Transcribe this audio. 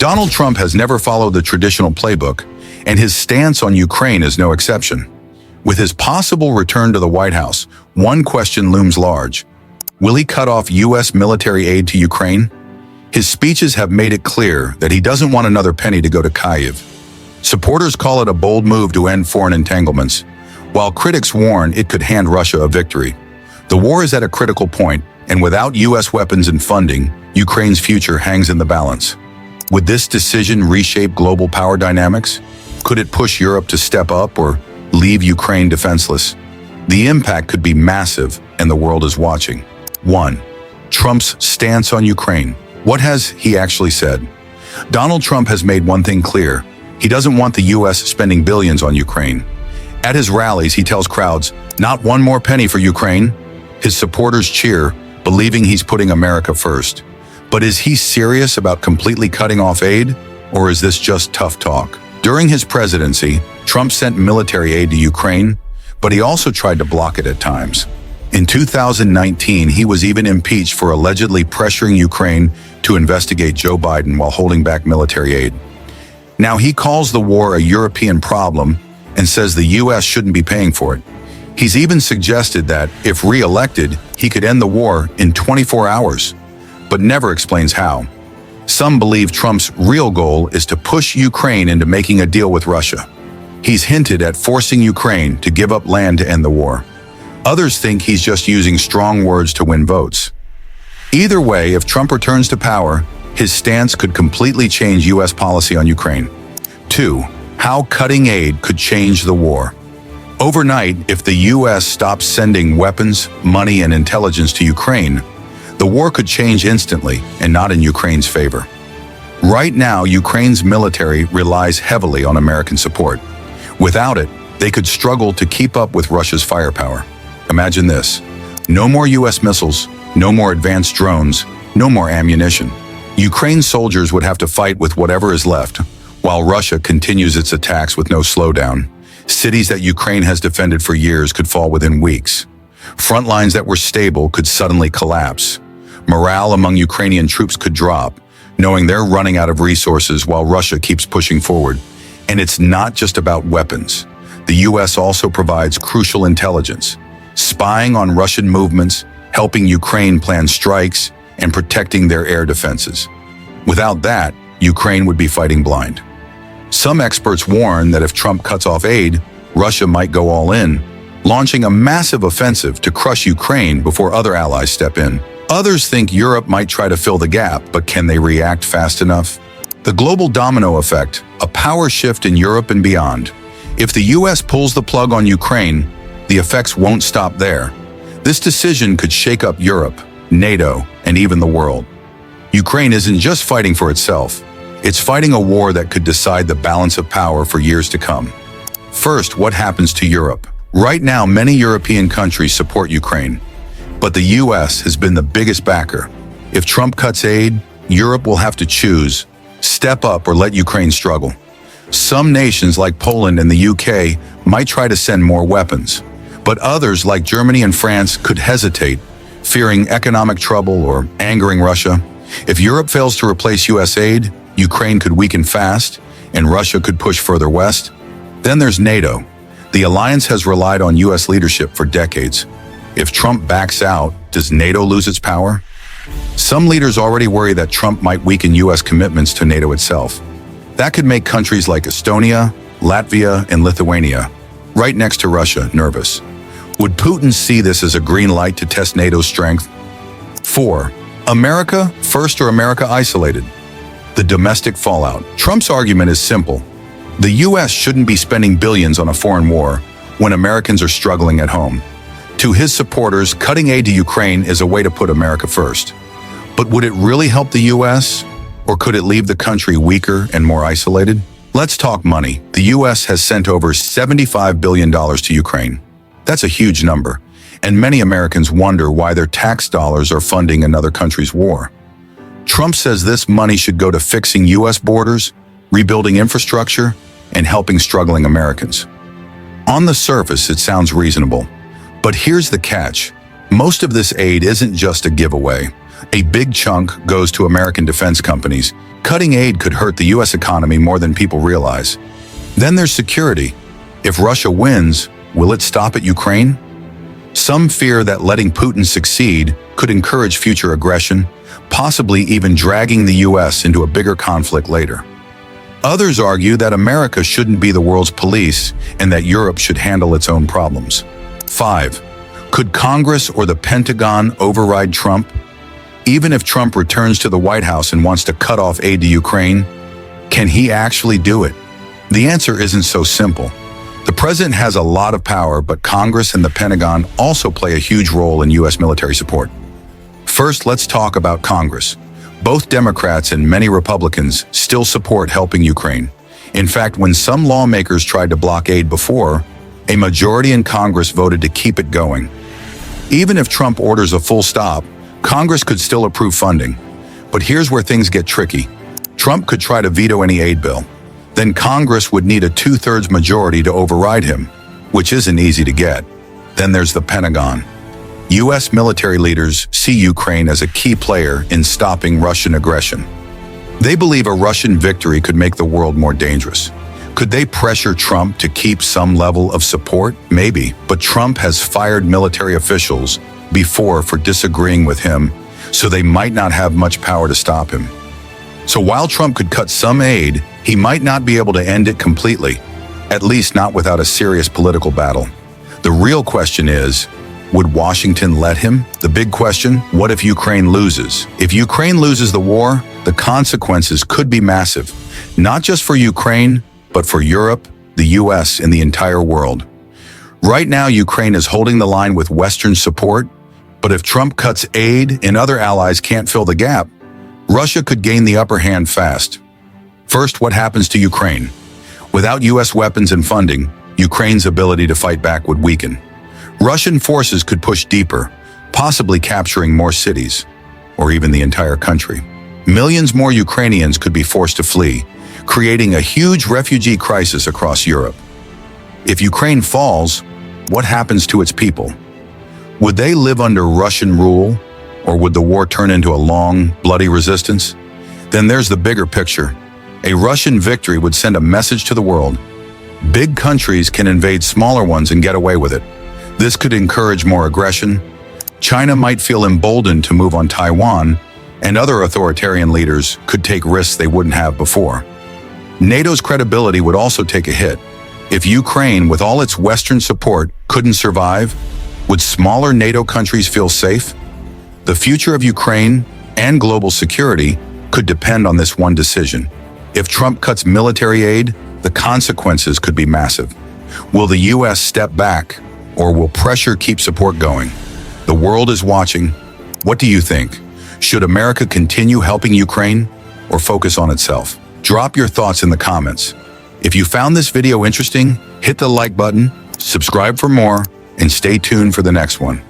Donald Trump has never followed the traditional playbook, and his stance on Ukraine is no exception. With his possible return to the White House, one question looms large. Will he cut off U.S. military aid to Ukraine? His speeches have made it clear that he doesn't want another penny to go to Kyiv. Supporters call it a bold move to end foreign entanglements, while critics warn it could hand Russia a victory. The war is at a critical point, and without U.S. weapons and funding, Ukraine's future hangs in the balance. Would this decision reshape global power dynamics? Could it push Europe to step up or leave Ukraine defenseless? The impact could be massive, and the world is watching. 1. Trump's stance on Ukraine. What has he actually said? Donald Trump has made one thing clear. He doesn't want the U.S. spending billions on Ukraine. At his rallies, he tells crowds, "Not one more penny for Ukraine." His supporters cheer, believing he's putting America first. But is he serious about completely cutting off aid, or is this just tough talk? During his presidency, Trump sent military aid to Ukraine, but he also tried to block it at times. In 2019, he was even impeached for allegedly pressuring Ukraine to investigate Joe Biden while holding back military aid. Now he calls the war a European problem and says the U.S. shouldn't be paying for it. He's even suggested that, if re-elected, he could end the war in 24 hours, but never explains how. Some believe Trump's real goal is to push Ukraine into making a deal with Russia. He's hinted at forcing Ukraine to give up land to end the war. Others think he's just using strong words to win votes. Either way, if Trump returns to power, his stance could completely change U.S. policy on Ukraine. 2. How cutting aid could change the war. Overnight, if the U.S. stops sending weapons, money, and intelligence to Ukraine, the war could change instantly and not in Ukraine's favor. Right now, Ukraine's military relies heavily on American support. Without it, they could struggle to keep up with Russia's firepower. Imagine this: no more U.S. missiles, no more advanced drones, no more ammunition. Ukraine's soldiers would have to fight with whatever is left, while Russia continues its attacks with no slowdown. Cities that Ukraine has defended for years could fall within weeks. Front lines that were stable could suddenly collapse. Morale among Ukrainian troops could drop, knowing they're running out of resources while Russia keeps pushing forward. And it's not just about weapons. The U.S. also provides crucial intelligence, spying on Russian movements, helping Ukraine plan strikes, and protecting their air defenses. Without that, Ukraine would be fighting blind. Some experts warn that if Trump cuts off aid, Russia might go all in, launching a massive offensive to crush Ukraine before other allies step in. Others think Europe might try to fill the gap, but can they react fast enough? The global domino effect, a power shift in Europe and beyond. If the U.S. pulls the plug on Ukraine, the effects won't stop there. This decision could shake up Europe, NATO, and even the world. Ukraine isn't just fighting for itself. It's fighting a war that could decide the balance of power for years to come. First, what happens to Europe? Right now, many European countries support Ukraine, but the U.S. has been the biggest backer. If Trump cuts aid, Europe will have to choose: step up or let Ukraine struggle. Some nations like Poland and the UK might try to send more weapons, but others like Germany and France could hesitate, fearing economic trouble or angering Russia. If Europe fails to replace U.S. aid, Ukraine could weaken fast, and Russia could push further west. Then there's NATO. The alliance has relied on U.S. leadership for decades. If Trump backs out, does NATO lose its power? Some leaders already worry that Trump might weaken U.S. commitments to NATO itself. That could make countries like Estonia, Latvia, and Lithuania, right next to Russia, nervous. Would Putin see this as a green light to test NATO's strength? 4. America first or America isolated? The domestic fallout. Trump's argument is simple. The U.S. shouldn't be spending billions on a foreign war when Americans are struggling at home. To his supporters, cutting aid to Ukraine is a way to put America first. But would it really help the U.S., or could it leave the country weaker and more isolated? Let's talk money. The U.S. has sent over $75 billion to Ukraine. That's a huge number, and many Americans wonder why their tax dollars are funding another country's war. Trump says this money should go to fixing U.S. borders, rebuilding infrastructure, and helping struggling Americans. On the surface, it sounds reasonable. But here's the catch. Most of this aid isn't just a giveaway. A big chunk goes to American defense companies. Cutting aid could hurt the U.S. economy more than people realize. Then there's security. If Russia wins, will it stop at Ukraine? Some fear that letting Putin succeed could encourage future aggression, possibly even dragging the U.S. into a bigger conflict later. Others argue that America shouldn't be the world's police and that Europe should handle its own problems. 5. Could Congress or the Pentagon override Trump? Even if Trump returns to the White House and wants to cut off aid to Ukraine, can he actually do it? The answer isn't so simple. The president has a lot of power, but Congress and the Pentagon also play a huge role in U.S. military support. First, let's talk about Congress. Both Democrats and many Republicans still support helping Ukraine. In fact, when some lawmakers tried to block aid before, a majority in Congress voted to keep it going. Even if Trump orders a full stop, Congress could still approve funding. But here's where things get tricky. Trump could try to veto any aid bill. Then Congress would need a 2/3 majority to override him, which isn't easy to get. Then there's the Pentagon. U.S. military leaders see Ukraine as a key player in stopping Russian aggression. They believe a Russian victory could make the world more dangerous. Could they pressure Trump to keep some level of support? Maybe, but Trump has fired military officials before for disagreeing with him, so they might not have much power to stop him. So while Trump could cut some aid, he might not be able to end it completely, at least not without a serious political battle. The real question is, would Washington let him? The big question, what if Ukraine loses? If Ukraine loses the war, the consequences could be massive, not just for Ukraine, but for Europe, the US, and the entire world. Right now, Ukraine is holding the line with Western support, but if Trump cuts aid and other allies can't fill the gap, Russia could gain the upper hand fast. First, what happens to Ukraine? Without U.S. weapons and funding, Ukraine's ability to fight back would weaken. Russian forces could push deeper, possibly capturing more cities, or even the entire country. Millions more Ukrainians could be forced to flee, creating a huge refugee crisis across Europe. If Ukraine falls, what happens to its people? Would they live under Russian rule, or would the war turn into a long, bloody resistance? Then there's the bigger picture. A Russian victory would send a message to the world. Big countries can invade smaller ones and get away with it. This could encourage more aggression. China might feel emboldened to move on Taiwan, and other authoritarian leaders could take risks they wouldn't have before. NATO's credibility would also take a hit. If Ukraine, with all its Western support, couldn't survive, would smaller NATO countries feel safe? The future of Ukraine and global security could depend on this one decision. If Trump cuts military aid, the consequences could be massive. Will the U.S. step back, or will pressure keep support going? The world is watching. What do you think? Should America continue helping Ukraine or focus on itself? Drop your thoughts in the comments. If you found this video interesting, hit the like button, subscribe for more, and stay tuned for the next one.